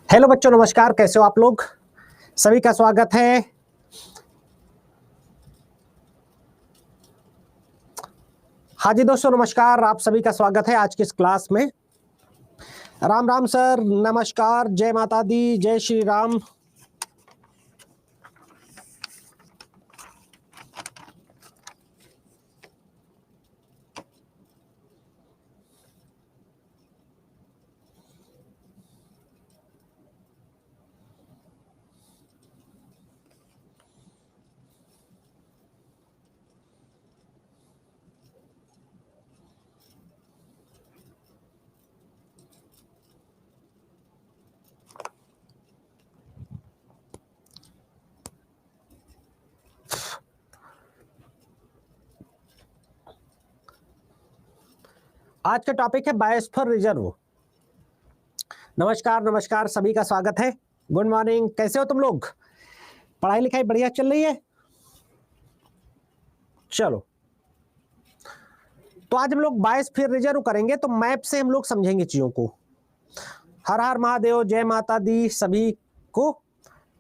Hello बच्चों, नमस्कार। कैसे हो आप लोग? सभी का स्वागत है। हाँ जी दोस्तों, नमस्कार। आप सभी का स्वागत है आज की इस क्लास में। राम राम सर, नमस्कार। जय माता दी, जय श्री राम। आज का टॉपिक है बायोस्फीयर रिजर्व। नमस्कार नमस्कार, सभी का स्वागत है। Good morning. कैसे हो तुम लोग? पढ़ाई लिखाई बढ़िया चल रही है? चलो, तो आज हम लोग बायोस्फीयर रिजर्व करेंगे, तो मैप से हम लोग समझेंगे चीजों को। हर हर महादेव, जय माता दी सभी को।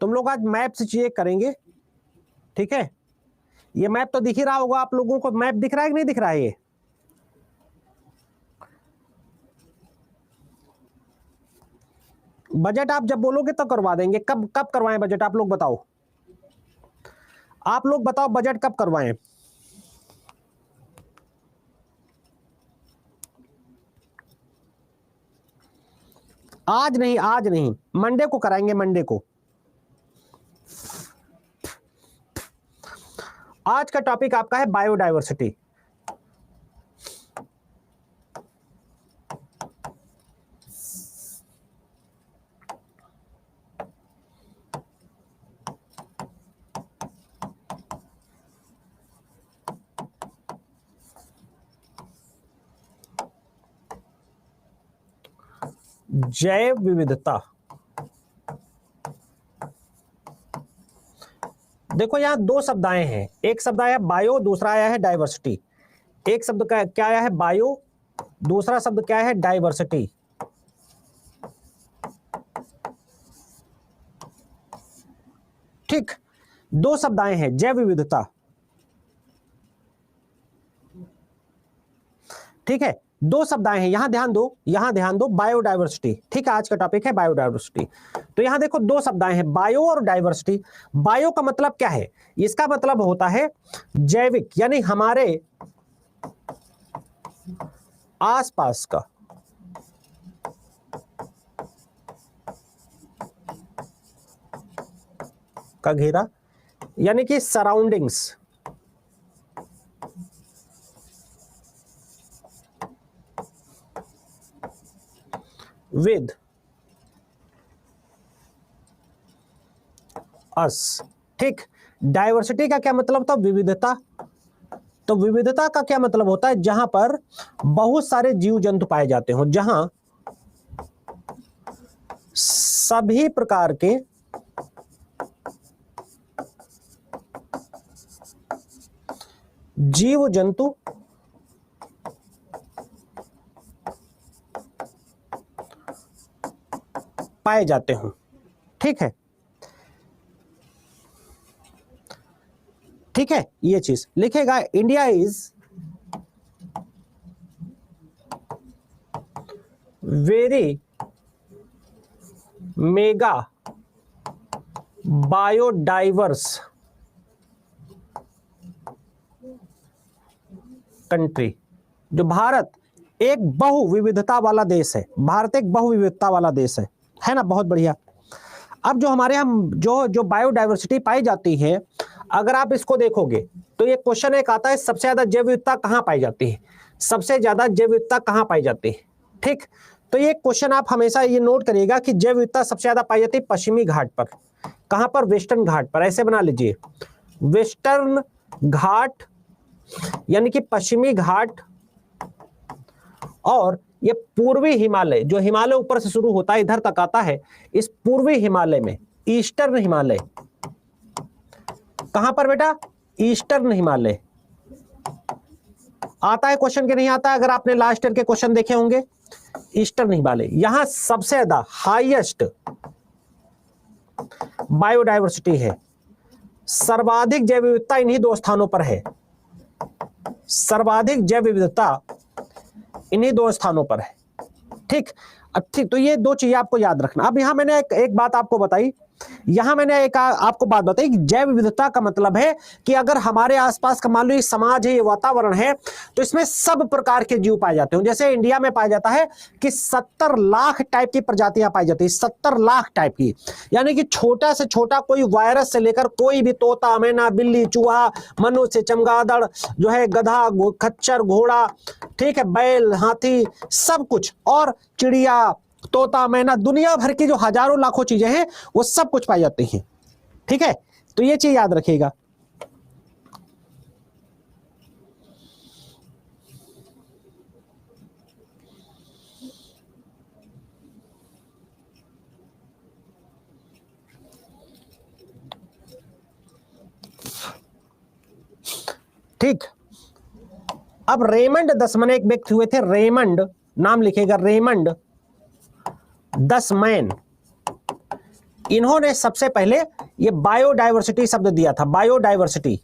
तुम लोग आज मैप से चीजें करेंगे, ठीक है? ये मैप तो दिख ही रहा होगा आप लोगों को। मैप दिख रहा है कि नहीं दिख रहा है? ये बजट आप जब बोलोगे तो करवा देंगे। कब कब करवाएं बजट? आप लोग बताओ, आप लोग बताओ बजट कब करवाएं? आज नहीं, आज नहीं, मंडे को कराएंगे। मंडे को। आज का टॉपिक आपका है बायोडायवर्सिटी। जैव विविधता। देखो, यहां दो शब्द आए हैं। एक शब्द आया है बायो, दूसरा आया है डाइवर्सिटी। एक शब्द का क्या आया है? बायो। दूसरा शब्द क्या है? डाइवर्सिटी। ठीक, दो शब्द आए हैं, जैव विविधता। ठीक है, दो शब्द आए हैं। यहां ध्यान दो, यहां ध्यान दो। बायोडायवर्सिटी, ठीक है, आज का टॉपिक है बायोडायवर्सिटी। तो यहां देखो, दो शब्द आए हैं, बायो और डायवर्सिटी। बायो का मतलब क्या है? इसका मतलब होता है जैविक, यानी हमारे आसपास का घेरा, यानी कि सराउंडिंग्स। With us. ठीक, डायवर्सिटी का क्या मतलब था? विविधता। तो विविधता का क्या मतलब होता है? जहां पर बहुत सारे जीव जंतु पाए जाते हो, जहां सभी प्रकार के जीव जंतु पाए जाते हो। ठीक है, ठीक है, ये चीज लिखेगा। India is very mega biodiverse country. जो भारत एक बहु विविधता वाला देश है। भारत एक बहु विविधता वाला देश है ना? बहुत बढ़िया। अब जो हमारे यहाँ जो बायोडायवर्सिटी पाई जाती है, अगर आप इसको देखोगे तो ये क्वेश्चन एक आता है, सबसे ज्यादा जैव विविधता कहाँ पाई जाती है? सबसे ज्यादा जैव विविधता कहाँ पाई जाती है? ठीक, तो ये क्वेश्चन आप हमेशा ये नोट करिएगा कि जैव विविधता सबसे ज्यादा पाई जाती है पश्चिमी घाट पर। कहां पर? वेस्टर्न घाट पर। ऐसे बना लीजिए, वेस्टर्न घाट, यानी कि पश्चिमी घाट। और ये पूर्वी हिमालय, जो हिमालय ऊपर से शुरू होता है इधर तक आता है, इस पूर्वी हिमालय में, ईस्टर्न हिमालय। कहां पर बेटा? ईस्टर्न हिमालय। आता है क्वेश्चन के नहीं आता? अगर आपने लास्ट ईयर के क्वेश्चन देखे होंगे, ईस्टर्न हिमालय, यहां सबसे ज्यादा हाईएस्ट बायोडायवर्सिटी है। सर्वाधिक जैव विविधता इन्हीं दो स्थानों पर है, सर्वाधिक जैव विविधता इन्हीं दो स्थानों पर है। ठीक, अब ठीक, तो ये दो चीजें आपको याद रखना। अब यहां मैंने एक बात आपको बताई, यहां मैंने एक आपको बात बताई कि जैव विविधता का मतलब है कि अगर हमारे आसपास का मान लो ये समाज है, ये वातावरण है, तो इसमें सब प्रकार के जीव पाए जाते हैं। जैसे इंडिया में पाया जाता है कि 70 लाख टाइप की प्रजातियां पाई जाती है, 70 लाख टाइप की, यानी कि छोटा से छोटा कोई वायरस से लेकर कोई भी तोता, मैना, बिल्ली, चूहा, मनुष्य, चमगादड़, जो है गधा, खच्चर, घोड़ा, ठीक है, बैल, हाथी, सब कुछ, और चिड़िया, तोता, मैना, दुनिया भर की जो हजारों लाखों चीजें हैं वो सब कुछ पाई जाती हैं। ठीक है, तो ये चीज याद रखिएगा। ठीक, अब रेमंड दसमैन एक व्यक्ति हुए थे, रेमंड, नाम लिखेगा रेमंड दसमैन। इन्होंने सबसे पहले ये बायोडायवर्सिटी शब्द दिया था, बायोडायवर्सिटी।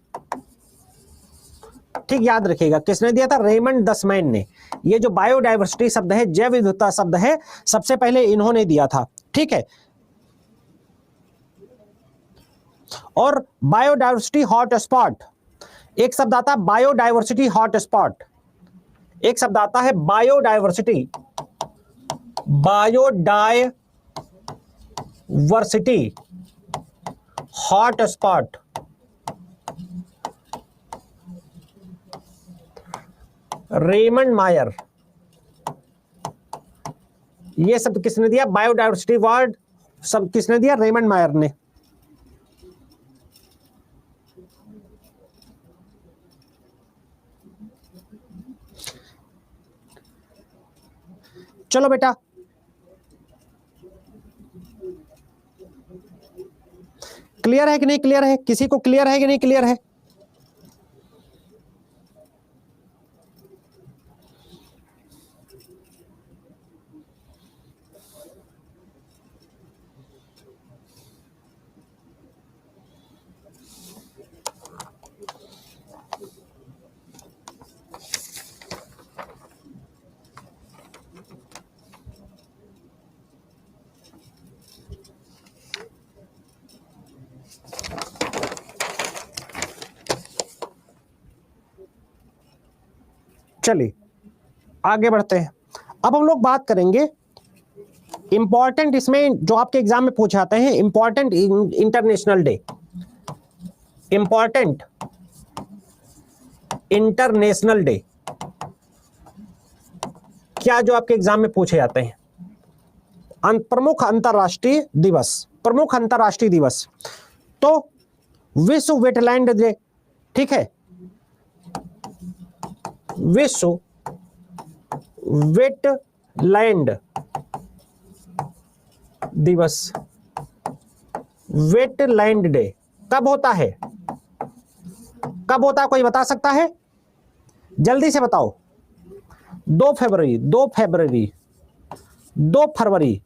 ठीक, याद रखिएगा किसने दिया था? रेमंड दसमैन ने। ये जो बायोडायवर्सिटी शब्द है, जैव विविधता शब्द है, सबसे पहले इन्होंने दिया था। ठीक है, और बायोडायवर्सिटी हॉटस्पॉट, एक शब्द आता है बायोडायवर्सिटी हॉटस्पॉट, एक शब्द आता है बायोडायवर्सिटी, बायोडायवर्सिटी हॉटस्पॉट। रेमंड मायर, ये शब्द किसने दिया? बायोडायवर्सिटी वर्ड शब्द किसने दिया? रेमंड मायर ने। चलो बेटा, क्लियर है कि नहीं क्लियर है? किसी को क्लियर है कि नहीं क्लियर है? चलिए आगे बढ़ते हैं। अब हम लोग बात करेंगे इंपॉर्टेंट, इसमें जो आपके एग्जाम में पूछे जाते हैं, important international day, important international day, क्या जो आपके एग्जाम में पूछे जाते हैं? प्रमुख अंतरराष्ट्रीय दिवस, प्रमुख अंतरराष्ट्रीय दिवस, तो विश्व वेटलैंड डे, ठीक है, विश्व वेटलैंड दिवस, वेटलैंड डे कब होता है? कब होता है, कोई बता सकता है? जल्दी से बताओ। 2 फरवरी, 2 फरवरी, 2 फरवरी,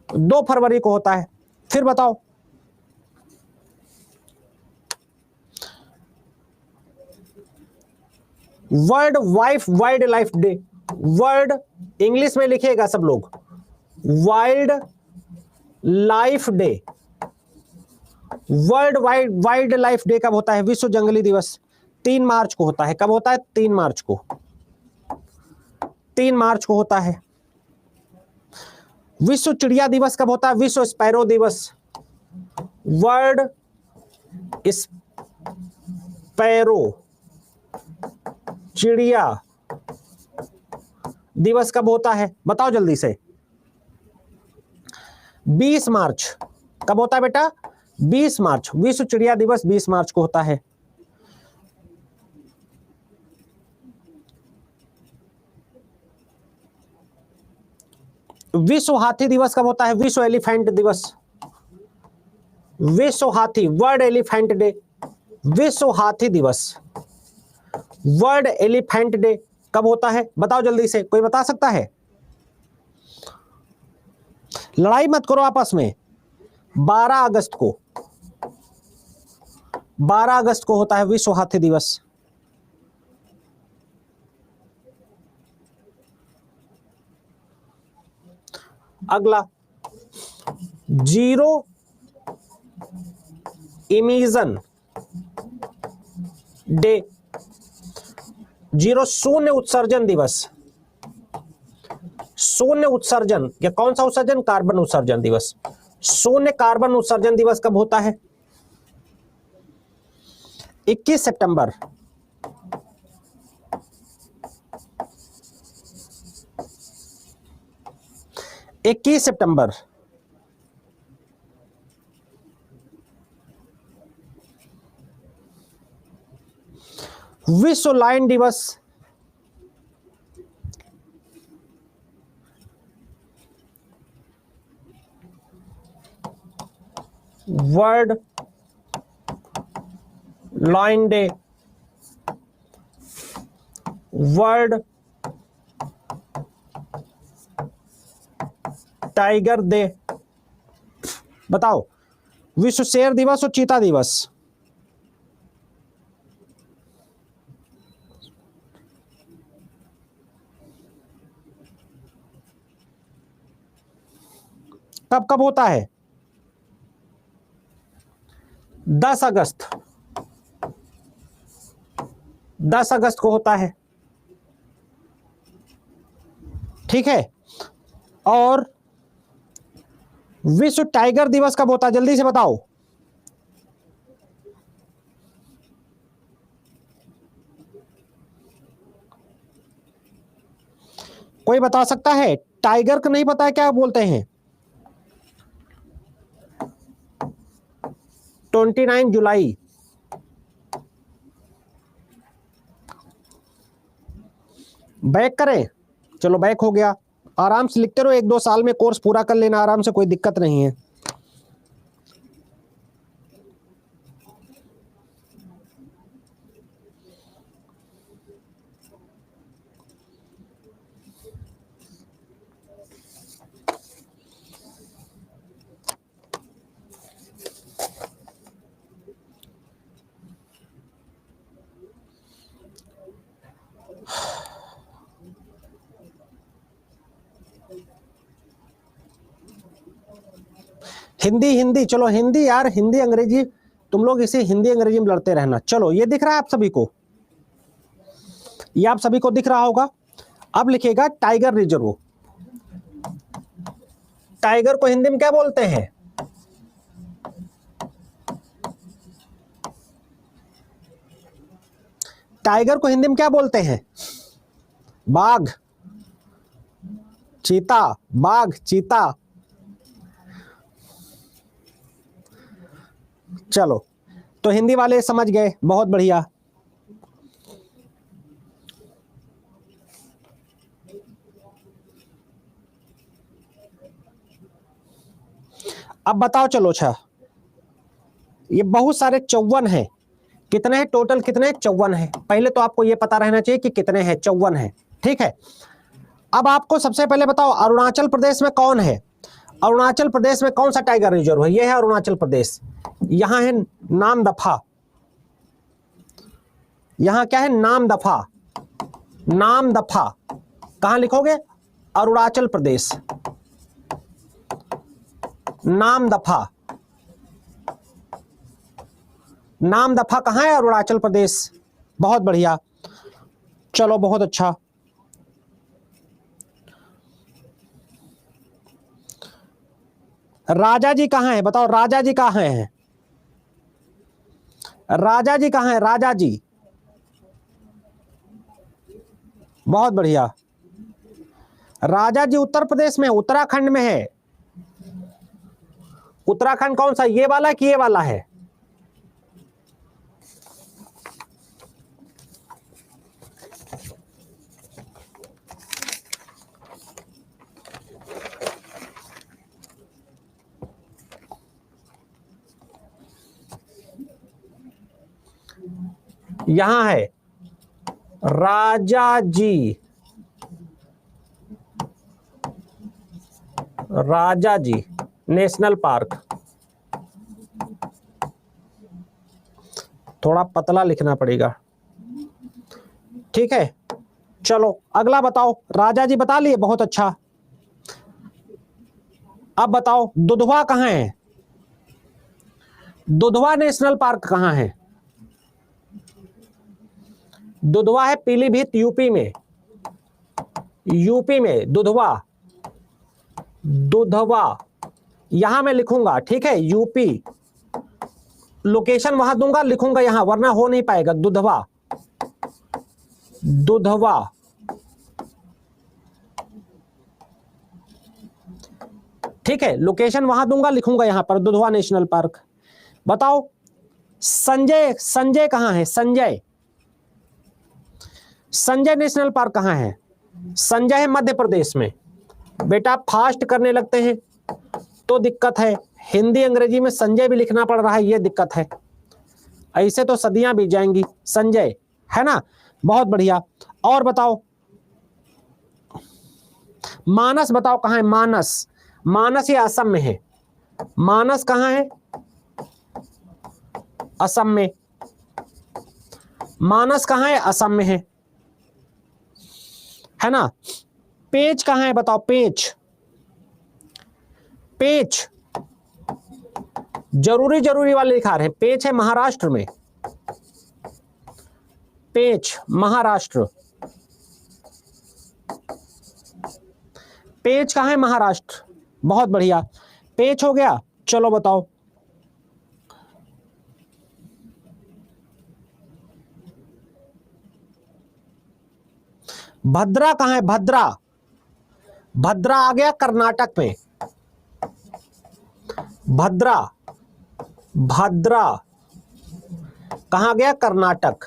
2 फरवरी को होता है। फिर बताओ। World wild life day, world English में लिखिएगा सब लोग, wild life day, world wild life day कब होता है? विश्व जंगली दिवस 3 मार्च को होता है। कब होता है? 3 मार्च को, 3 मार्च को होता है। विश्व चिड़िया दिवस कब होता है? विश्व स्पैरो दिवस, वर्ल्ड स्पैरो चिड़िया दिवस कब होता है? बताओ जल्दी से। 20 मार्च, कब होता है बेटा? 20 मार्च, विश्व चिड़िया दिवस 20 मार्च को होता है। विश्व हाथी दिवस कब होता है? विश्व एलिफेंट दिवस, विश्व हाथी, वर्ल्ड एलिफेंट डे, विश्व हाथी दिवस, वर्ल्ड एलिफेंट डे कब होता है? बताओ जल्दी से, कोई बता सकता है? लड़ाई मत करो आपस में, 12 अगस्त को, 12 अगस्त को होता है विश्व हाथी दिवस। अगला, जीरो इमिशन डे, जीरो शून्य उत्सर्जन दिवस। शून्य उत्सर्जन, या कौन सा उत्सर्जन? कार्बन उत्सर्जन दिवस। शून्य कार्बन उत्सर्जन दिवस कब होता है? 21 सितंबर। इक्कीस सितंबर। विश्व लायन दिवस, world lion day, world tiger day. बताओ, विश्व शेर दिवस और चीता दिवस। कब कब होता है? 10 अगस्त, 10 अगस्त को होता है, ठीक है। और विश्व टाइगर दिवस कब होता है? जल्दी से बताओ। कोई बता सकता है? टाइगर को नहीं पता है क्या बोलते हैं? 29 जुलाई। बैक करें? चलो बैक हो गया। आराम से लिखते रहो, 1-2 साल में कोर्स पूरा कर लेना आराम से, कोई दिक्कत नहीं है। हिंदी हिंदी, चलो हिंदी यार, हिंदी अंग्रेजी, तुम लोग इसे हिंदी अंग्रेजी में लड़ते रहना। चलो, ये दिख रहा है आप सभी को? ये आप सभी को दिख रहा होगा। अब लिखेगा टाइगर रिजर्व। टाइगर को हिंदी में क्या बोलते हैं? टाइगर को हिंदी में क्या बोलते हैं? बाघ, चीता, बाघ, चीता। चलो, तो हिंदी वाले समझ गए, बहुत बढ़िया। अब बताओ, चलो अच्छा, ये बहुत सारे 54 हैं। कितने हैं टोटल? कितने? 54 हैं। पहले तो आपको ये पता रहना चाहिए कि कितने हैं। 54 हैं, ठीक है। अब आपको सबसे पहले बताओ, अरुणाचल प्रदेश में कौन है? अरुणाचल प्रदेश में कौन सा टाइगर रिजर्व है? ये है अरुणाचल प्रदेश। यहां है नामदफा। यहां क्या है? नामदफा। नामदफा कहां लिखोगे? अरुणाचल प्रदेश। नामदफा, नामदफा कहां है? अरुणाचल प्रदेश। बहुत बढ़िया, चलो बहुत अच्छा। राजा जी कहां है? बताओ, राजा जी कहां हैं? राजा जी कहां है? राजा जी, बहुत बढ़िया। राजा जी उत्तर प्रदेश में, उत्तराखंड में है। उत्तराखंड कौन सा? ये वाला कि ये वाला है? यहां है राजा जी, राजा जी नेशनल पार्क। थोड़ा पतला लिखना पड़ेगा, ठीक है। चलो अगला बताओ, राजा जी बता लिए, बहुत अच्छा। अब बताओ दुधवा कहाँ है, दुधवा नेशनल पार्क कहाँ है? दुधवा है पीलीभीत यूपी में, यूपी में दुधवा, दुधवा यहां मैं लिखूंगा, ठीक है, यूपी, लोकेशन वहां दूंगा, लिखूंगा यहां, वरना हो नहीं पाएगा। दुधवा, दुधवा, ठीक है, लोकेशन वहां दूंगा, लिखूंगा यहां पर दुधवा नेशनल पार्क। बताओ संजय, संजय कहां है? संजय, संजय नेशनल पार्क कहां है? संजय है मध्य प्रदेश में। बेटा फास्ट करने लगते हैं तो दिक्कत है, हिंदी अंग्रेजी में संजय भी लिखना पड़ रहा है, ये दिक्कत है, ऐसे तो सदियां बीत जाएंगी। संजय है ना, बहुत बढ़िया। और बताओ मानस, बताओ कहां है मानस? मानस ये असम में है, मानस कहां है? असम में। मानस कहां है? असम में है ना। पेंच कहां है बताओ? पेंच, पेंच जरूरी जरूरी वाले लिखा रहे हैं, पेंच है महाराष्ट्र में, पेंच महाराष्ट्र, पेंच कहां है? महाराष्ट्र, बहुत बढ़िया, पेंच हो गया। चलो बताओ भद्रा कहां है? भद्रा, भद्रा आ गया कर्नाटक में, भद्रा, भद्रा कहां गया? कर्नाटक,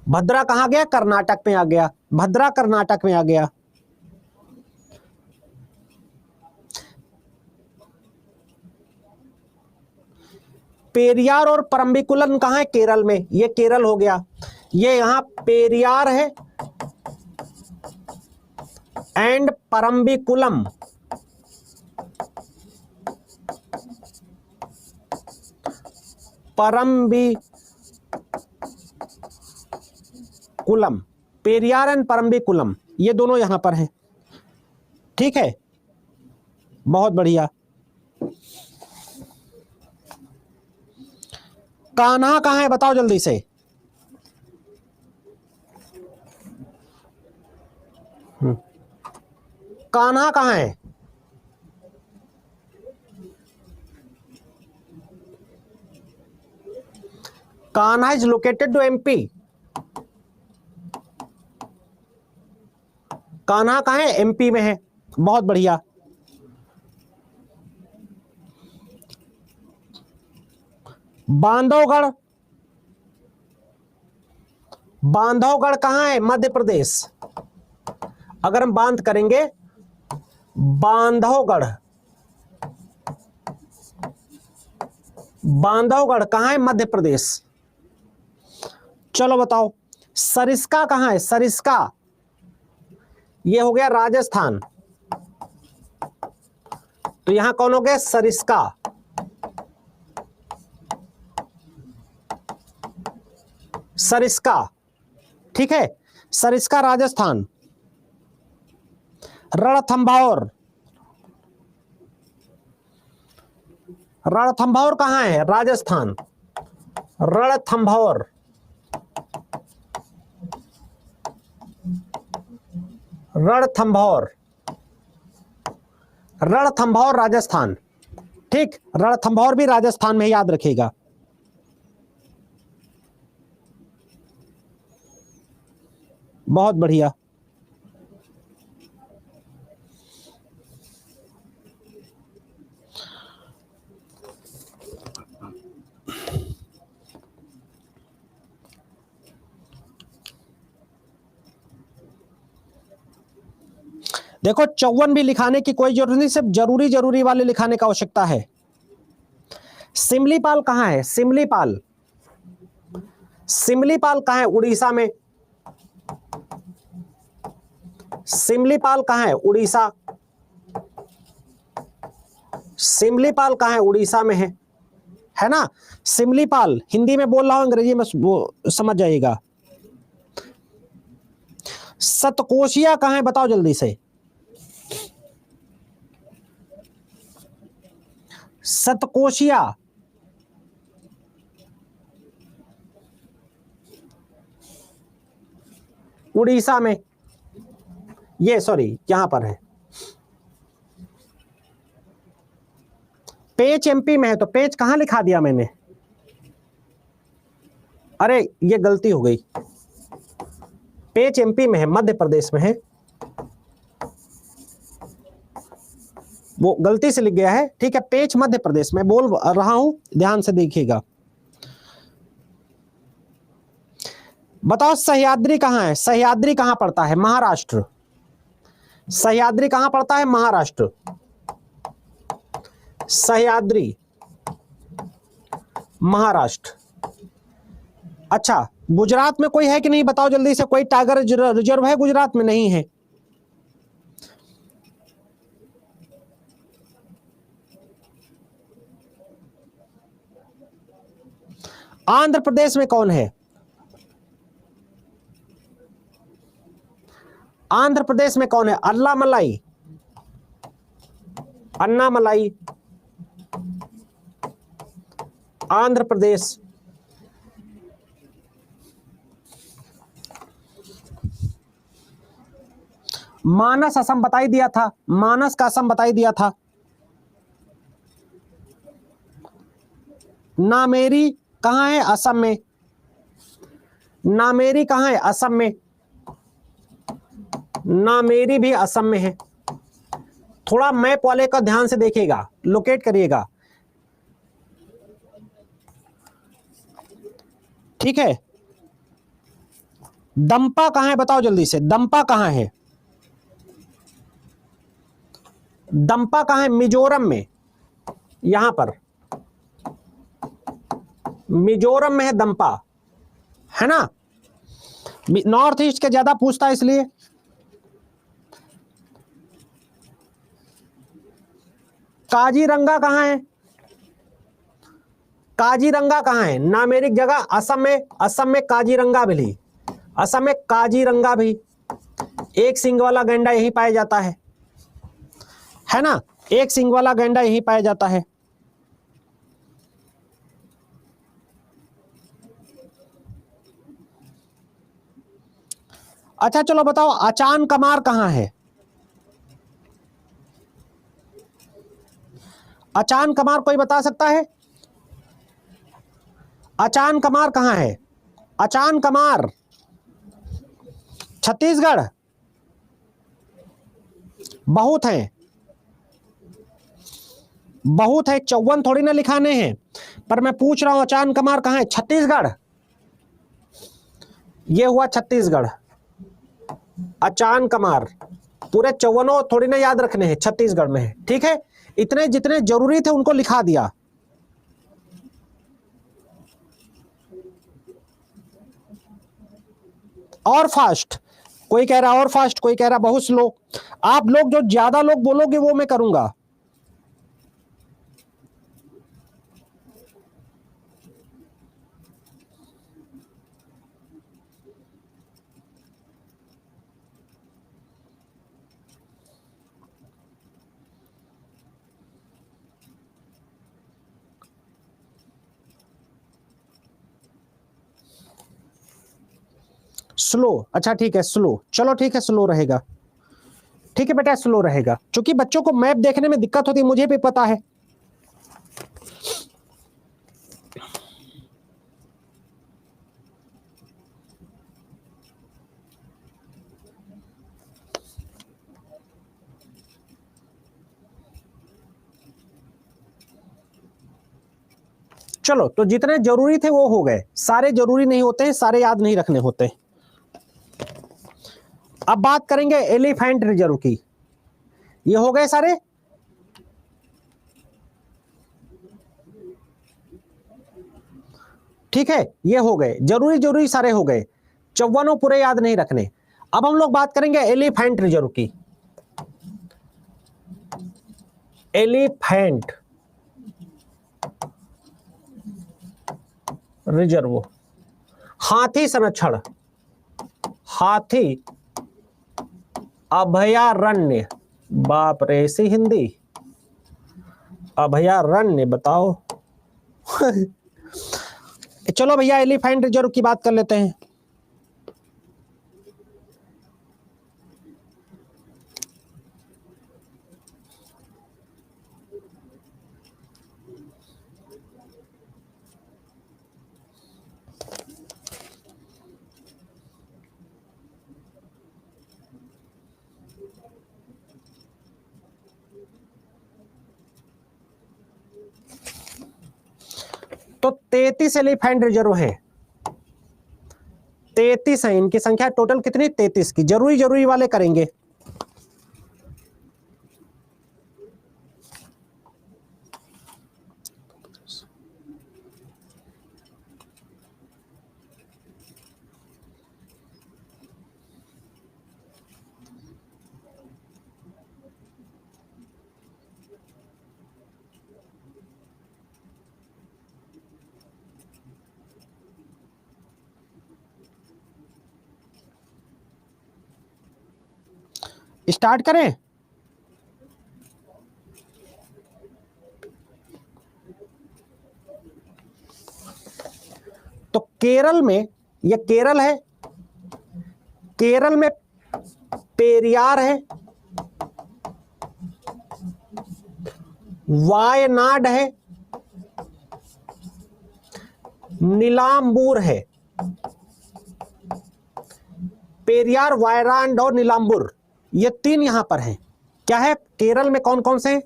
भद्रा कहां गया? कर्नाटक में आ गया, भद्रा कर्नाटक में आ गया। पेरियार और परम्बिकुलम कहां है? केरल में, ये केरल हो गया। ये यहां पेरियार है एंड परम्बिकुलम, परम्बिकुलम, पेरियार एंड परम्बिकुलम, ये दोनों यहां पर हैं, ठीक है, बहुत बढ़िया। कान्हा कहां है बताओ जल्दी से? कान्हा कहां है? Kanha is located to MP. Kanha कहां है? एमपी में है, बहुत बढ़िया। बांधवगढ़, बांधवगढ़ कहां है? मध्य प्रदेश। अगर हम बांध करेंगे, बांधवगढ़, बांधवगढ़ कहां है? मध्य प्रदेश। चलो बताओ सरिस्का कहां है? सरिस्का ये हो गया राजस्थान, तो यहां कौन हो गया? सरिस्का, सरिस्का, ठीक है, सरिस्का राजस्थान। रणथंभौर, रणथंभौर कहां है? राजस्थान, रणथंभौर, रणथंभौर, रणथंभौर राजस्थान, ठीक, रणथंभौर भी राजस्थान में, याद रखिएगा। बहुत बढ़िया। देखो 54 भी लिखाने की कोई जरूरत नहीं, सिर्फ जरूरी जरूरी वाले लिखाने का आवश्यकता है। सिमलीपाल कहां है? सिमलीपाल, सिमलीपाल कहां है? उड़ीसा में। सिमलीपाल कहां है? उड़ीसा, सिमलीपाल कहां है? उड़ीसा में है। है ना। सिमलीपाल, हिंदी में बोल रहा हूं, अंग्रेजी में वो समझ जाइएगा। सतकोशिया कहां है बताओ जल्दी से। सतकोशिया उड़ीसा में, ये सॉरी यहां पर है। पेच एमपी में है, तो पेच कहां लिखा दिया मैंने, अरे ये गलती हो गई। पेच एमपी में है, मध्य प्रदेश में है, वो गलती से लिख गया है। ठीक है, पेच मध्य प्रदेश में बोल रहा हूं, ध्यान से देखिएगा। बताओ सह्याद्री कहां है, सह्याद्री कहां पड़ता है, महाराष्ट्र। सह्याद्री कहां पड़ता है, महाराष्ट्र। सह्याद्री महाराष्ट्र। अच्छा, गुजरात में कोई है कि नहीं बताओ जल्दी से, कोई टाइगर रिजर्व है गुजरात में, नहीं है। आंध्र प्रदेश में कौन है, आंध्र प्रदेश में कौन है, अन्नामलाई, अन्नामलाई आंध्र प्रदेश। मानस असम बताई दिया था, मानस का असम बताई दिया था। नामेरी कहां है, असम में। नामेरी कहां है, असम में। नामेरी भी असम में है। थोड़ा मैप वाले का ध्यान से देखिएगा, लोकेट करिएगा, ठीक है। दंपा कहां है बताओ जल्दी से, दंपा कहां है, दंपा कहां है, मिजोरम में, यहां पर मिजोरम में है दंपा, है ना। नॉर्थ ईस्ट के ज्यादा पूछता है इसलिए। काजीरंगा कहां है, काजीरंगा कहां है, नामेरिक जगह, असम में, असम में काजीरंगा भी, असम में काजीरंगा भी, एक सींग वाला गैंडा यही पाया जाता है ना, एक सींग वाला गैंडा यही पाया जाता है। अच्छा चलो बताओ, अचान कमार कहां है, अचान कमार कोई बता सकता है, अचान कमार कहां है, अचान कमार छत्तीसगढ़, बहुत है, बहुत है, 54 थोड़ी ना लिखाने हैं, पर मैं पूछ रहा हूं अचान कमार कहां है, छत्तीसगढ़, ये हुआ छत्तीसगढ़। अचान कमार पूरे 54 थोड़ी ना याद रखने हैं, छत्तीसगढ़ में है, ठीक है। इतने जितने जरूरी थे उनको लिखा दिया। और फास्ट, कोई कह रहा और फास्ट, कोई कह रहा बहुत स्लो। आप लोग जो ज्यादा लोग बोलोगे वो मैं करूंगा। स्लो, अच्छा ठीक है स्लो, चलो ठीक है स्लो रहेगा, ठीक है बेटा स्लो रहेगा, क्योंकि बच्चों को मैप देखने में दिक्कत होती है, मुझे भी पता है। चलो तो जितने जरूरी थे वो हो गए, सारे जरूरी नहीं होते हैं, सारे याद नहीं रखने होते। अब बात करेंगे एलिफेंट रिजर्व की, ये हो गए सारे। ठीक है, ये हो गए जरूरी जरूरी सारे हो गए, 54 पूरे याद नहीं रखने। अब हम लोग बात करेंगे एलिफेंट रिजर्व की। एलिफेंट रिजर्व, हाथी संरक्षण, हाथी अभयारण्य, बाप रे ऐसी हिंदी, अभयारण्य बताओ। चलो भैया एलिफेंट रिजर्व की बात कर लेते हैं। तो 33 एलिफेंट रिजर्व है, 33 है, इनकी संख्या टोटल कितनी, 33 की। जरूरी जरूरी वाले करेंगे। स्टार्ट करें। तो केरल में, ये केरल है, केरल में पेरियार है, वायनाड है, नीलांबूर है। पेरियार, वायनाड और नीलांबूर, ये तीन यहां पर हैं। क्या है केरल में, कौन कौन से हैं?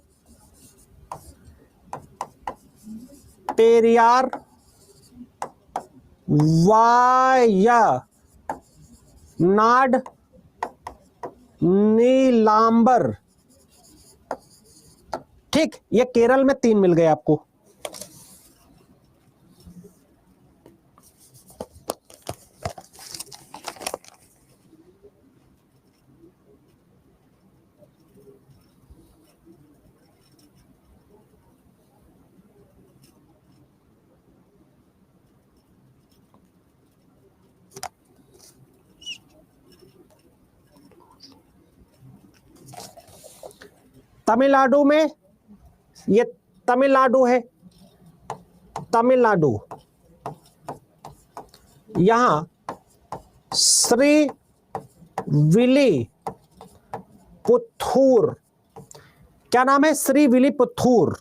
पेरियार, वायनाड, नीलांबर। ठीक, ये केरल में तीन मिल गए आपको। तमिलनाडु में, ये तमिलनाडु है, तमिलनाडु, यहां श्री विली पुथूर, क्या नाम है, श्री विली पुथूर।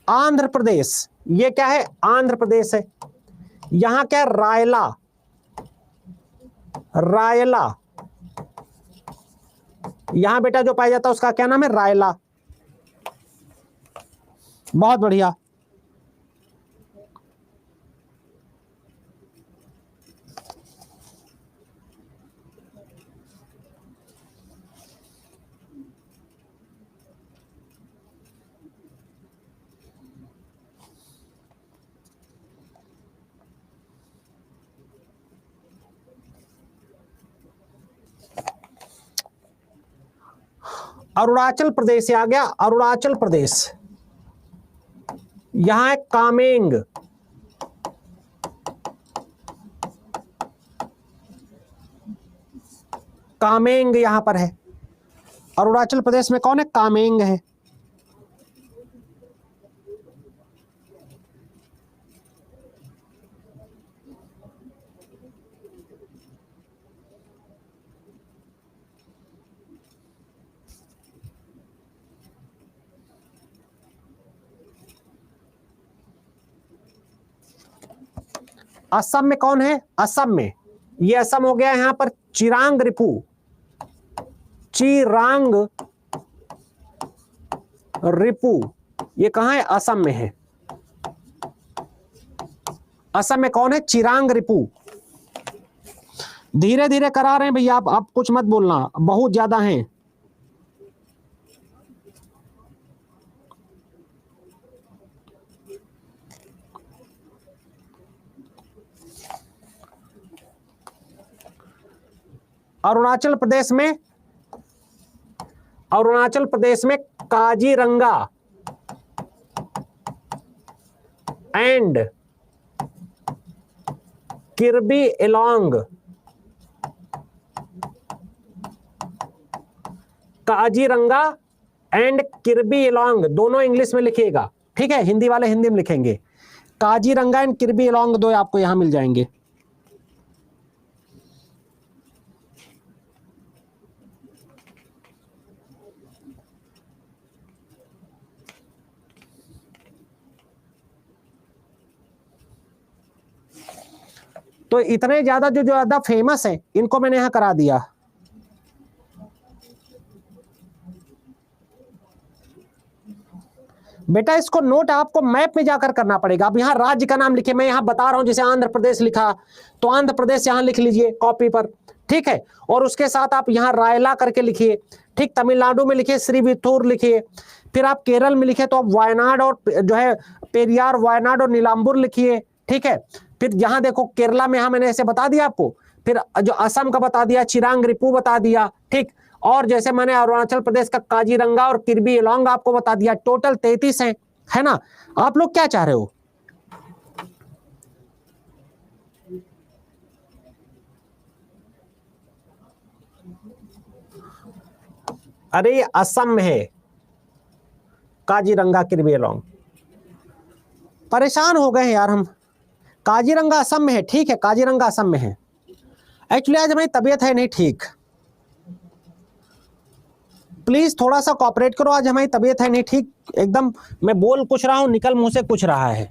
आंध्र प्रदेश, ये क्या है, आंध्र प्रदेश है, यहां क्या है, रायला, रायला, यहां बेटा जो पाया जाता है उसका क्या नाम है, रायला। बहुत बढ़िया। अरुणाचल प्रदेश आ गया, अरुणाचल प्रदेश, यहां है कामेंग, कामेंग यहां पर है। अरुणाचल प्रदेश में कौन है, कामेंग है। असम में कौन है, असम में, ये असम हो गया, यहां पर चिरांग रिपू, चिरांग रिपू, ये कहां है, असम में है। असम में कौन है, चिरांग रिपू। धीरे धीरे करा रहे हैं भैया, आप कुछ मत बोलना, बहुत ज्यादा हैं। अरुणाचल प्रदेश में Kaziranga and किर्बी along, Kaziranga and किर्बी along दोनों इंग्लिश में लिखिएगा, ठीक है, हिंदी वाले हिंदी में लिखेंगे। काजीरंगा एंड किर्बी एलोंग दो आपको यहां मिल जाएंगे। तो इतने ज्यादा जो ज्यादा फेमस है इनको मैंने यहां करा दिया। बेटा इसको नोट आपको मैप में जाकर करना पड़ेगा। अब यहाँ राज्य का नाम लिखे, मैं यहाँ बता रहा हूं, जैसे आंध्र प्रदेश लिखा तो आंध्र प्रदेश यहाँ लिख लीजिए कॉपी पर, ठीक है। और उसके साथ आप यहाँ रायला करके लिखिए, ठीक। तमिलनाडु में लिखिए श्रीविथुर लिखिए, फिर आप केरल में लिखे तो आप वायनाड और जो है पेरियार, वायनाड और नीलांबुर लिखिए, ठीक है। फिर यहाँ देखो केरला में यहाँ मैंने ऐसे बता दिया आपको, फिर जो असम का बता दिया, चिरांग रिपू बता दिया, ठीक। और जैसे मैंने अरुणाचल प्रदेश का काजीरंगा और किर्बी एलोंग आपको बता दिया। टोटल 33 है ना। आप लोग क्या चाह रहे हो? अरे असम में है काजीरंगा किर्बी एलोंग। परेशान हो गए यार हम। काजीरंगा असम में है, ठीक है, काजीरंगा असम में है। एक्चुअली आज हमारी तबीयत है नहीं ठीक, प्लीज थोड़ा सा कोऑपरेट करो, आज हमारी तबीयत है नहीं ठीक एकदम। मैं बोल कुछ रहा हूं, निकल मुंह से कुछ रहा है।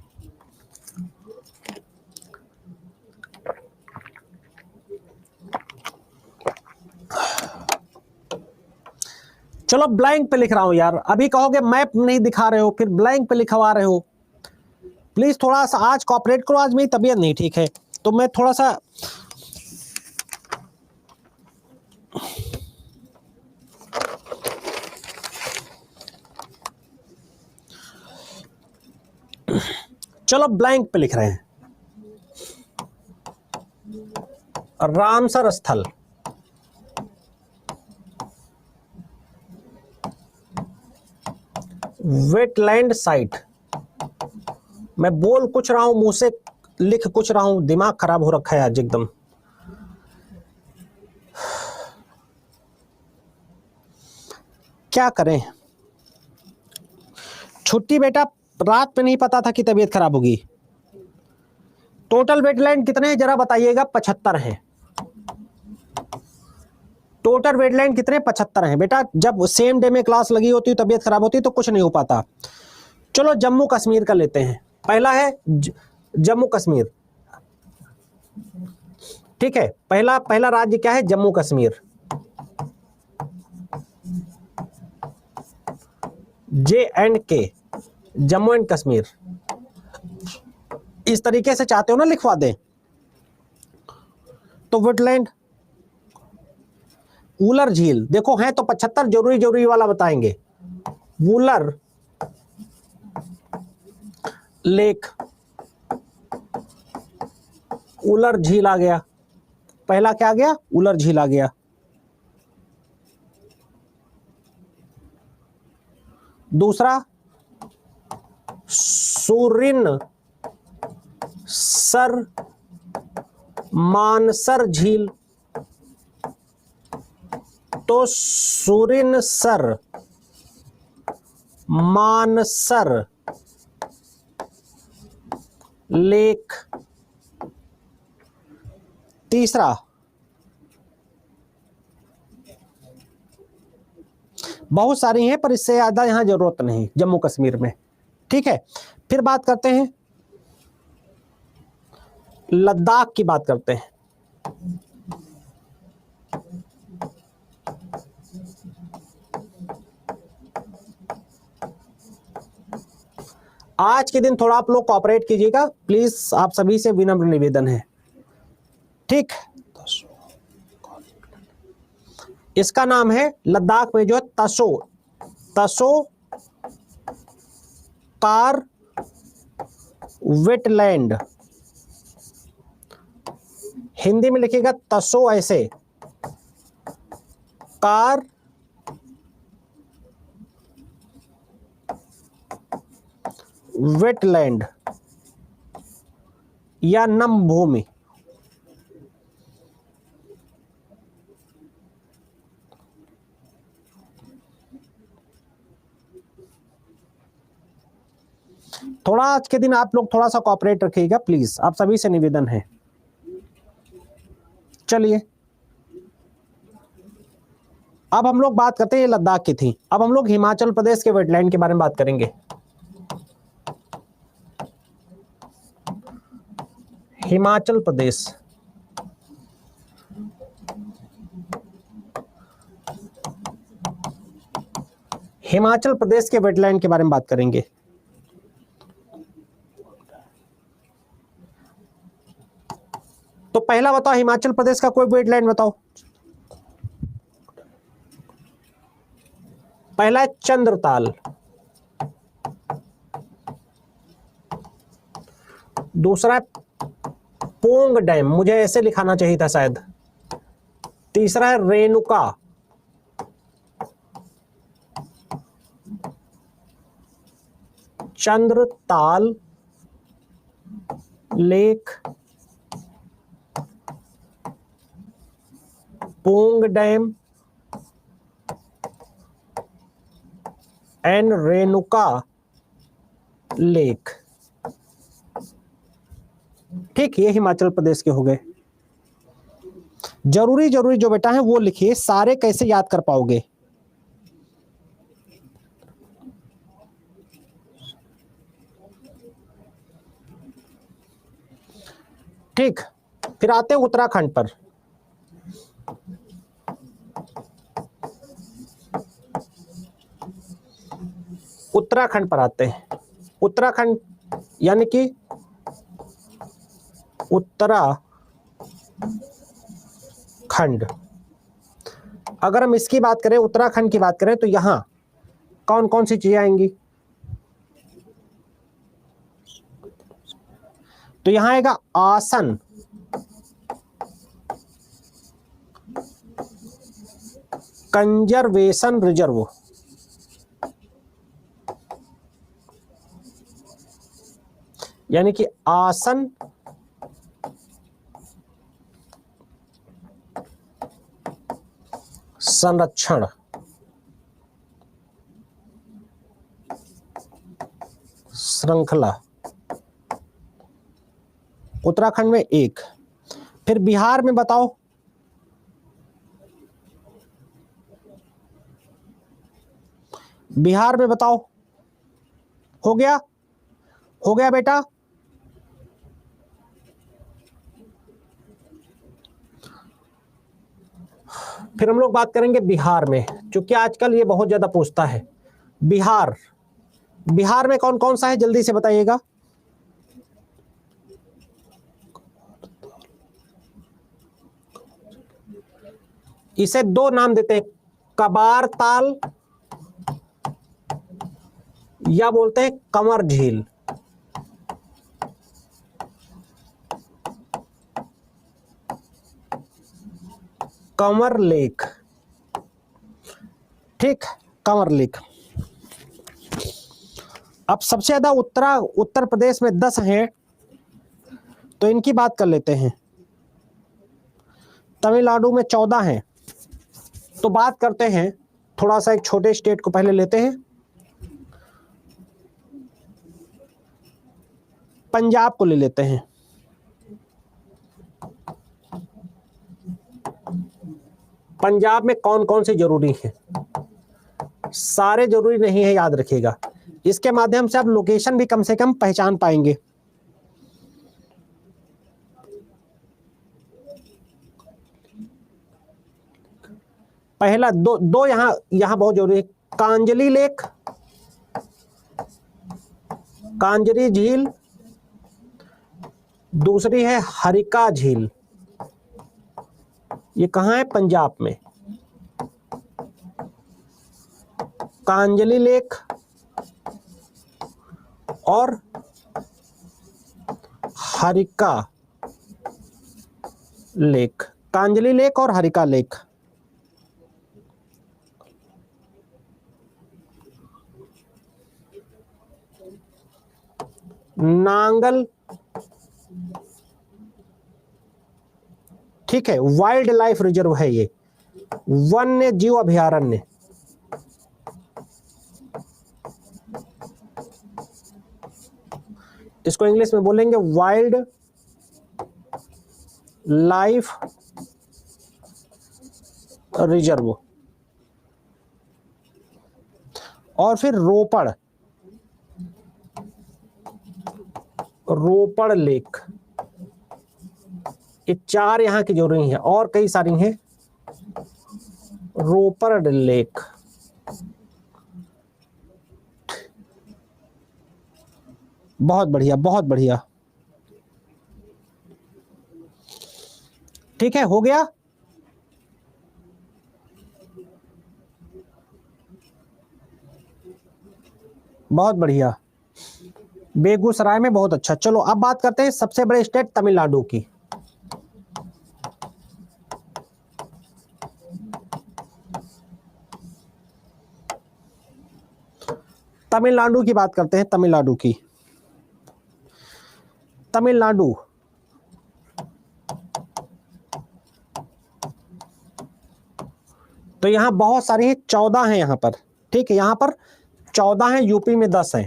चलो ब्लैंक पे लिख रहा हूं यार। अभी कहोगे मैप नहीं दिखा रहे हो, फिर ब्लैंक पे लिखवा रहे हो। प्लीज थोड़ा सा आज कोऑपरेट करो, आज मेरी तबीयत नहीं ठीक है तो मैं थोड़ा सा चलो ब्लैंक पे लिख रहे हैं। रामसर स्थल, वेटलैंड साइट। मैं बोल कुछ रहा हूं, मुंह से लिख कुछ रहा हूं, दिमाग खराब हो रखा है आज एकदम। क्या करें, छुट्टी बेटा, रात में नहीं पता था कि तबीयत खराब होगी। टोटल वेटलैंड कितने हैं जरा बताइएगा? 75 हैं। टोटल वेटलैंड कितने? 75 हैं। बेटा जब सेम डे में क्लास लगी होती है, तबीयत खराब होती है तो कुछ नहीं हो पाता। चलो जम्मू कश्मीर का लेते हैं। पहला है जम्मू कश्मीर, ठीक है। पहला राज्य क्या है? जम्मू कश्मीर। JNK, Jammu and Kashmir. इस तरीके से चाहते हो ना लिखवा दें तो वेटलैंड। वुलर झील देखो है तो 75, जरूरी वाला बताएंगे। वुलर लेक, वुलर झील आ गया। पहला क्या आ गया? वुलर झील आ गया। दूसरा सुरिन सर मानसर झील। तो सुरिन सर मानसर लेक। तीसरा बहुत सारी हैं पर इससे ज्यादा यहां जरूरत नहीं जम्मू कश्मीर में, ठीक है। फिर बात करते हैं लद्दाख की, बात करते हैं। आज के दिन थोड़ा आप लोग कोऑपरेट कीजिएगा प्लीज, आप सभी से विनम्र निवेदन है, ठीक। इसका नाम है लद्दाख में जो है तसो कार वेटलैंड। हिंदी में लिखिएगा तसो ऐसे, आकार वेटलैंड या नम भूमि। थोड़ा आज के दिन आप लोग थोड़ा सा कोऑपरेट रखिएगा प्लीज, आप सभी से निवेदन है। चलिए अब हम लोग बात करते हैं, ये लद्दाख की थी, अब हम लोग हिमाचल प्रदेश के वेटलैंड के बारे में बात करेंगे। हिमाचल प्रदेश, हिमाचल प्रदेश के वेटलैंड के बारे में बात करेंगे। तो पहला बताओ, हिमाचल प्रदेश का कोई वेटलैंड बताओ। पहला है चंद्रताल, दूसरा है पोंग डैम, मुझे ऐसे लिखाना चाहिए था शायद, तीसरा है Renuka, Chandratal lake, Pong dam and Renuka lake. ठीक, ये हिमाचल प्रदेश के हो गए। जरूरी जरूरी जो बेटा है वो लिखिए, सारे कैसे याद कर पाओगे। ठीक, फिर आते हैं उत्तराखंड पर। उत्तराखंड पर आते हैं। उत्तराखंड यानी कि उत्तराखंड, अगर हम इसकी बात करें, उत्तराखंड की बात करें, तो यहां कौन कौन सी चीजें आएंगी? तो यहां आएगा आसन, कंजर्वेशन रिजर्व, यानी कि आसन संरक्षण श्रृंखला, उत्तराखंड में एक। फिर बिहार में बताओ, बिहार में बताओ, हो गया? हो गया बेटा? फिर हम लोग बात करेंगे बिहार में, क्योंकि आजकल ये बहुत ज्यादा पूछता है। बिहार, बिहार में कौन कौन सा है, जल्दी से बताइएगा। इसे दो नाम देते हैं, कबार ताल या बोलते हैं कमर झील। कमर लेक, ठीक, कमर लेक। अब सबसे ज्यादा उत्तर प्रदेश में 10 हैं, तो इनकी बात कर लेते हैं। तमिलनाडु में 14 हैं, तो बात करते हैं, थोड़ा सा एक छोटे स्टेट को पहले लेते हैं, पंजाब को ले लेते हैं। पंजाब में कौन कौन से जरूरी हैं? सारे जरूरी नहीं है, याद रखिएगा। इसके माध्यम से आप लोकेशन भी कम से कम पहचान पाएंगे। पहला दो यहां बहुत जरूरी है, कांजली लेक, कांजरी झील, दूसरी है हरिका झील। ये कहां है? पंजाब में। कांजली लेक और हरिका लेक, कांजली लेक और हरिका लेक। नांगल, ठीक है, वाइल्ड लाइफ रिजर्व है ये, वन्य जीव अभयारण्य। इसको इंग्लिश में बोलेंगे वाइल्ड लाइफ रिजर्व। और फिर रोपड़, रोपड़ लेक, ये 4 यहां की जरूरी है, और कई सारी हैं। रोपड़ लेक, बहुत बढ़िया, बहुत बढ़िया। ठीक है, हो गया। बहुत बढ़िया, बेगूसराय में, बहुत अच्छा। चलो अब बात करते हैं सबसे बड़े स्टेट तमिलनाडु की। तमिलनाडु की बात करते हैं, तमिलनाडु की। तमिलनाडु तो यहां बहुत सारी है, 14 है यहां पर, ठीक है, यहां पर 14 है, यूपी में 10 है।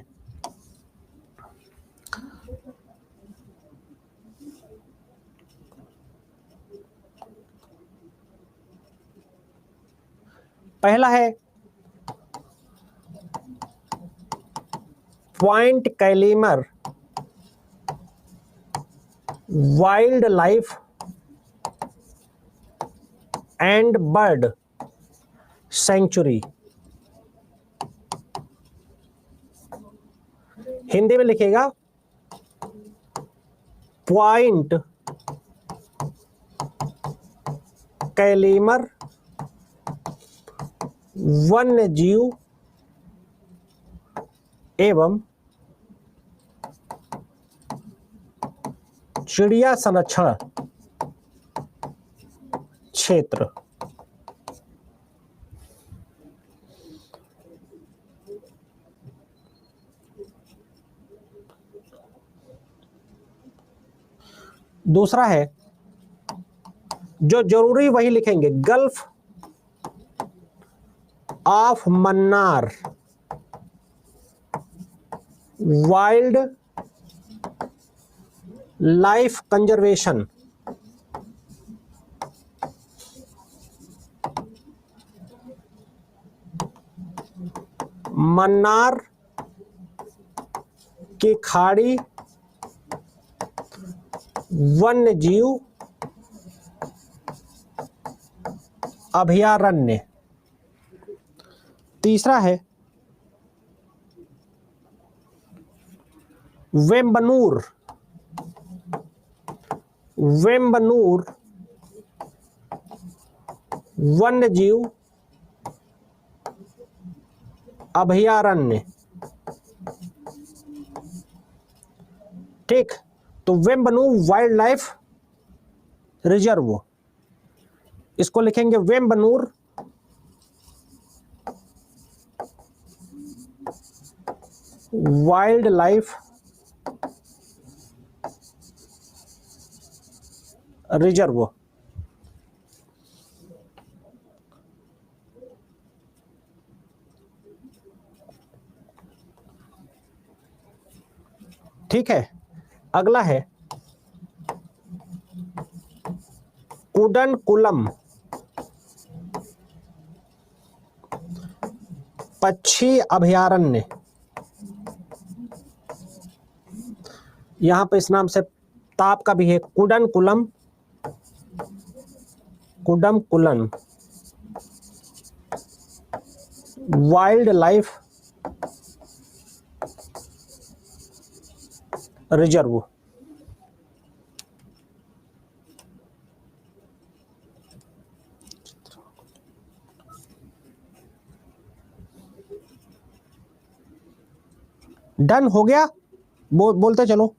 पहला है point Calimere wildlife and bird sanctuary. Hindi में लिखेगा पॉइंट कैलीमर वन्य जीव एवं चिड़िया संरक्षण क्षेत्र। दूसरा है, जो जरूरी वही लिखेंगे, gulf of Mannar wild life conservation. Mannar की खाड़ी वन्य जीव अभयारण्य। तीसरा है वेम्बनूर, वेम्बनूर वन्य जीव अभयारण्य। ठीक, तो वेम्बनूर वाइल्ड लाइफ रिजर्व, इसको लिखेंगे वेम्बनूर वाइल्ड लाइफ रिजर्व। ठीक है, अगला है कुडनकुलम पक्षी अभयारण्य। यहां पे इस नाम से ताप का भी है, Kudankulam, Kudankulam wildlife reserve. Done हो गया, बोलते चलो।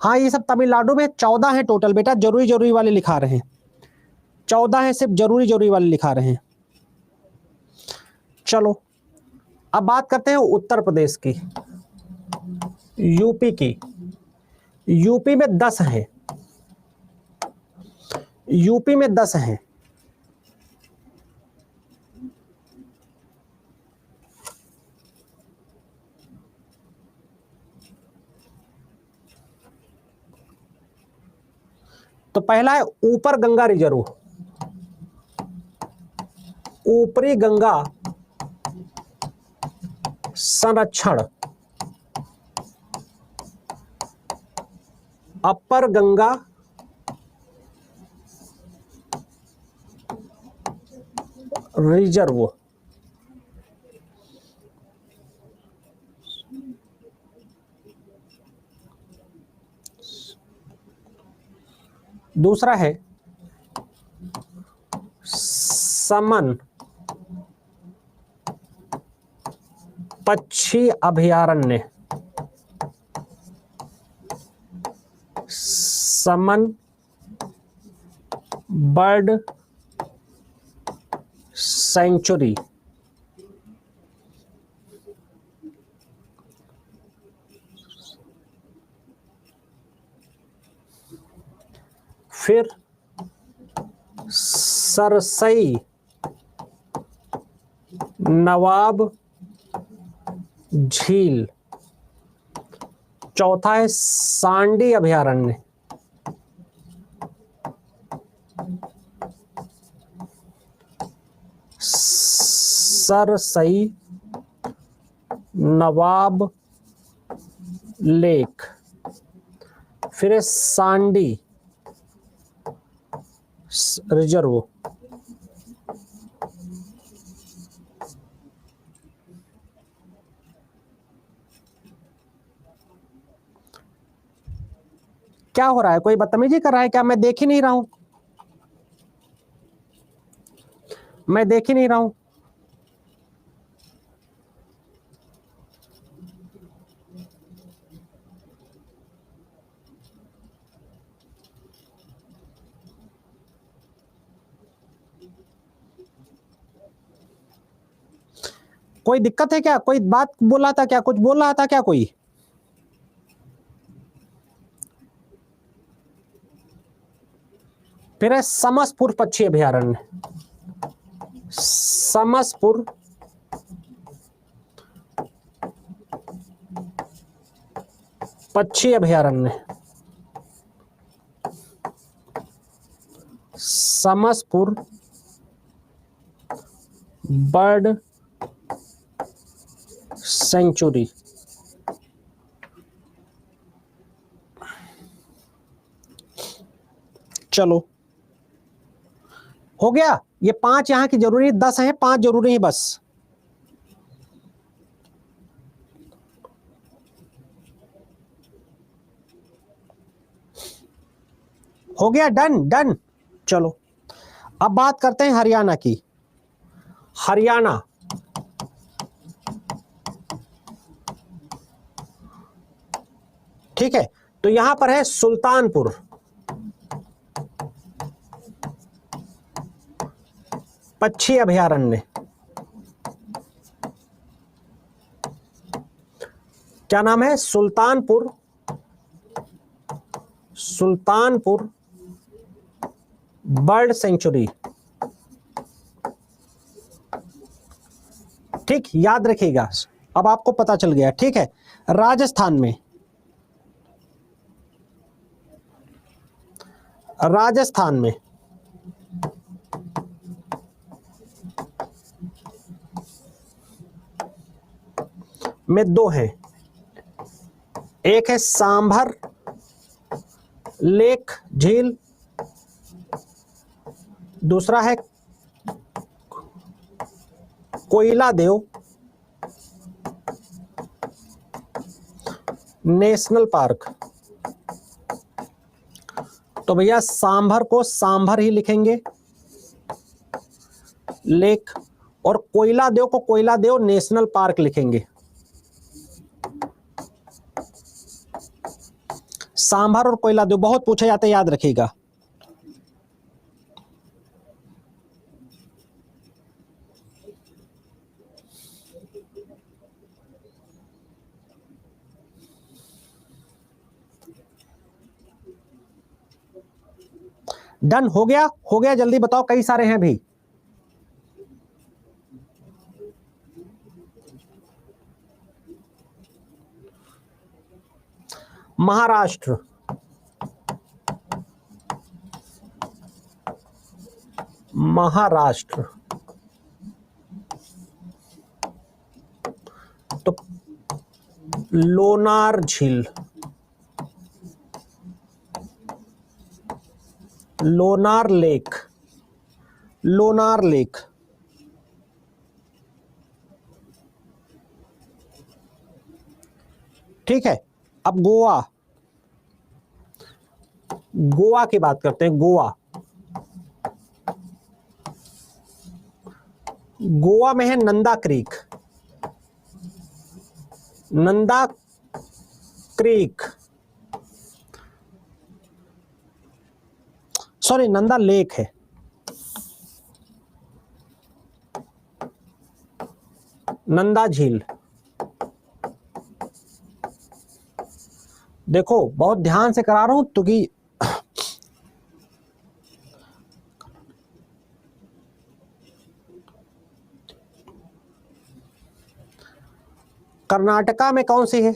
हाँ, ये सब तमिलनाडु में 14 है टोटल बेटा, जरूरी जरूरी वाले लिखा रहे हैं, 14 है, सिर्फ जरूरी जरूरी वाले लिखा रहे हैं। चलो अब बात करते हैं उत्तर प्रदेश की। यूपी की, यूपी में 10 हैं, यूपी में 10 हैं। तो पहला है ऊपर गंगा रिजर्व, ऊपरी गंगा संरक्षण, अपर गंगा रिजर्व, दूसरा है समन पक्षी अभयारण्य, समन बर्ड सेंचुरी, फिर सरसई नवाब झील, चौथा है सांडी अभयारण्य, सरसई नवाब लेक, फिर है सांडी रिजर्व, क्या हो रहा है? कोई बदतमीजी कर रहा है क्या? मैं देख ही नहीं रहा हूं, मैं देख ही नहीं रहा हूं। कोई दिक्कत है क्या? कोई बात बोला था क्या? कुछ बोल रहा था क्या कोई? फिर है समसपुर पक्षी अभयारण्य, समसपुर पक्षी अभयारण्य, समसपुर बर्ड सेंचुरी। चलो हो गया। ये 5 यहां की जरूरी, 10 हैं, 5 जरूरी है बस। हो गया, डन डन। चलो अब बात करते हैं हरियाणा की। हरियाणा, ठीक है, तो यहां पर है सुल्तानपुर, पक्षी अभयारण्य। क्या नाम है? Sultanpur, Sultanpur bird sanctuary. ठीक, याद रखिएगा, अब आपको पता चल गया। ठीक है, राजस्थान में, राजस्थान में 2 हैं। एक है सांभर लेक झील, दूसरा है कोयला देव नेशनल पार्क। तो भैया सांभर को सांभर ही लिखेंगे लेक, और कोयला देव को कोयला देव नेशनल पार्क लिखेंगे। सांभर और कोयला देव बहुत पूछे जाते, याद रखिएगा। डन हो गया? हो गया, जल्दी बताओ, कई सारे हैं भी। महाराष्ट्र, महाराष्ट्र, तो लोनार झील, लोनार लेक, लोनार लेक। ठीक है, अब गोवा, गोवा की बात करते हैं। गोवा, गोवा में है Nanda creek, Nanda creek, sorry Nanda lake है। नंदा झील, देखो बहुत ध्यान से करा रहा हूं क्योंकि कर्नाटका में कौन सी है?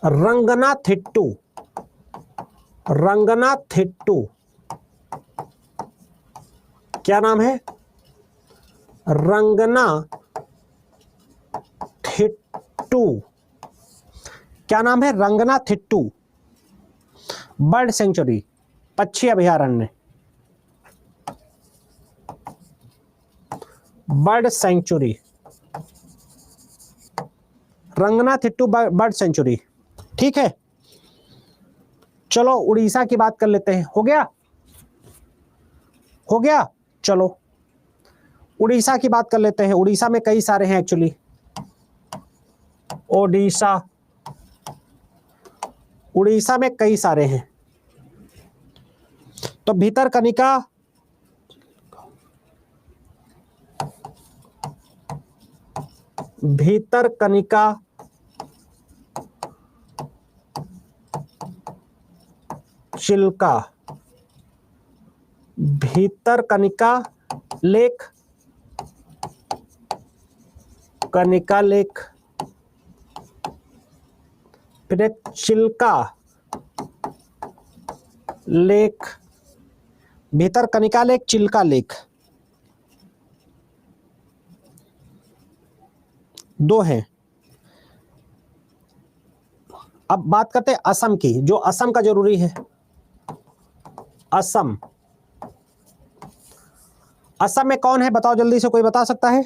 रंगनाथिट्टू, रंगनाथिट्टू, क्या नाम है? रंगनाथिट्टू, क्या नाम है? रंगनाथिट्टू। बर्ड सेंचुरी, पक्षी अभयारण्य, बर्ड सेंचुरी, रंगनाथिट्टू बर्ड सेंचुरी। ठीक है, चलो उड़ीसा की बात कर लेते हैं। हो गया? हो गया, चलो उड़ीसा की बात कर लेते हैं। उड़ीसा में कई सारे हैं एक्चुअली। ओडिशा, उड़ीसा में कई सारे हैं। तो भितरकनिका, भितरकनिका, चिल्का, भितरकनिका लेक, कनिका लेक, फिर एक Chilika lake, Bhitarkanika lake, Chilika lake, दो हैं। अब बात करते हैं असम की, जो असम का जरूरी है। असम, असम में कौन है बताओ जल्दी से, कोई बता सकता है?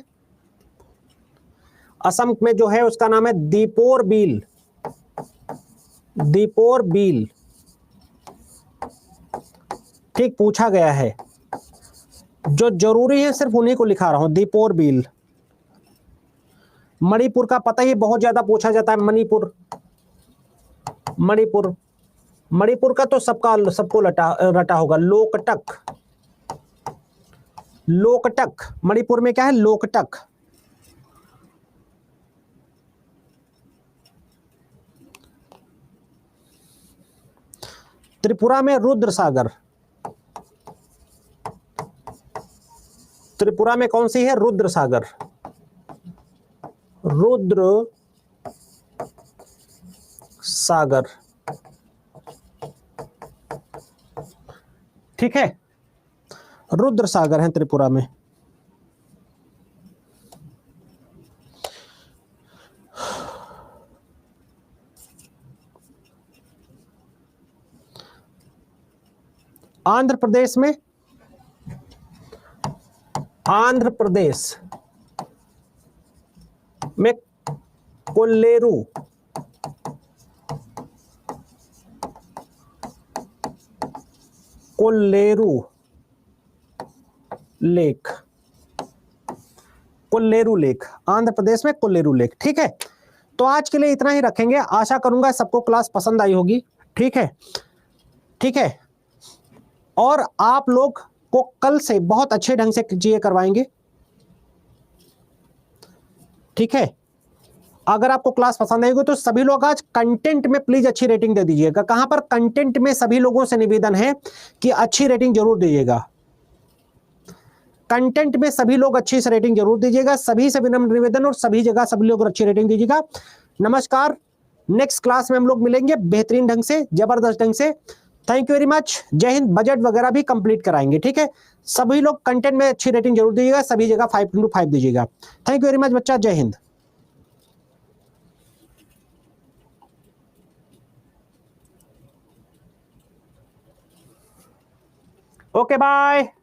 असम में जो है उसका नाम है दीपोर बील, दीपोर बील। ठीक, पूछा गया है, जो जरूरी है सिर्फ उन्हीं को लिखा रहा हूं, दीपोर बील। मणिपुर का पता ही बहुत ज्यादा पूछा जाता है, मणिपुर, मणिपुर, मणिपुर का तो सबको रटा होगा। लोकटक, लोकटक, मणिपुर में क्या है? लोकटक। त्रिपुरा में रुद्र सागर, त्रिपुरा में कौन सी है? रुद्र सागर, रुद्र सागर। ठीक है, रुद्र सागर है त्रिपुरा में। आंध्र प्रदेश में, आंध्र प्रदेश में कोल्लेरू, कोल्लेरू लेक, कोल्लेरू लेक, आंध्र प्रदेश में कोल्लेरू लेक। ठीक है, तो आज के लिए इतना ही रखेंगे। आशा करूंगा सबको क्लास पसंद आई होगी। ठीक है, ठीक है, और आप लोग को कल से बहुत अच्छे ढंग से चीजें करवाएंगे। ठीक है, अगर आपको क्लास पसंद आएगी तो सभी लोग आज कंटेंट में प्लीज अच्छी रेटिंग दे दीजिएगा। कहां पर? कंटेंट में सभी लोगों से निवेदन है कि अच्छी रेटिंग जरूर दीजिएगा। कंटेंट में सभी लोग अच्छी से रेटिंग जरूर दीजिएगा, सभी से विनम्र निवेदन, और सभी जगह सभी लोग अच्छी रेटिंग दीजिएगा। नमस्कार, नेक्स्ट क्लास में हम लोग मिलेंगे बेहतरीन ढंग से, जबरदस्त ढंग से। Thank you very much. जय हिंद। बजट वगैरह भी कंप्लीट कराएंगे, ठीक है। सभी लोग कंटेंट में अच्छी रेटिंग जरूर दीजिएगा, सभी जगह 5/5 दीजिएगा। थैंक यू वेरी मच बच्चा, जय हिंद। Okay bye.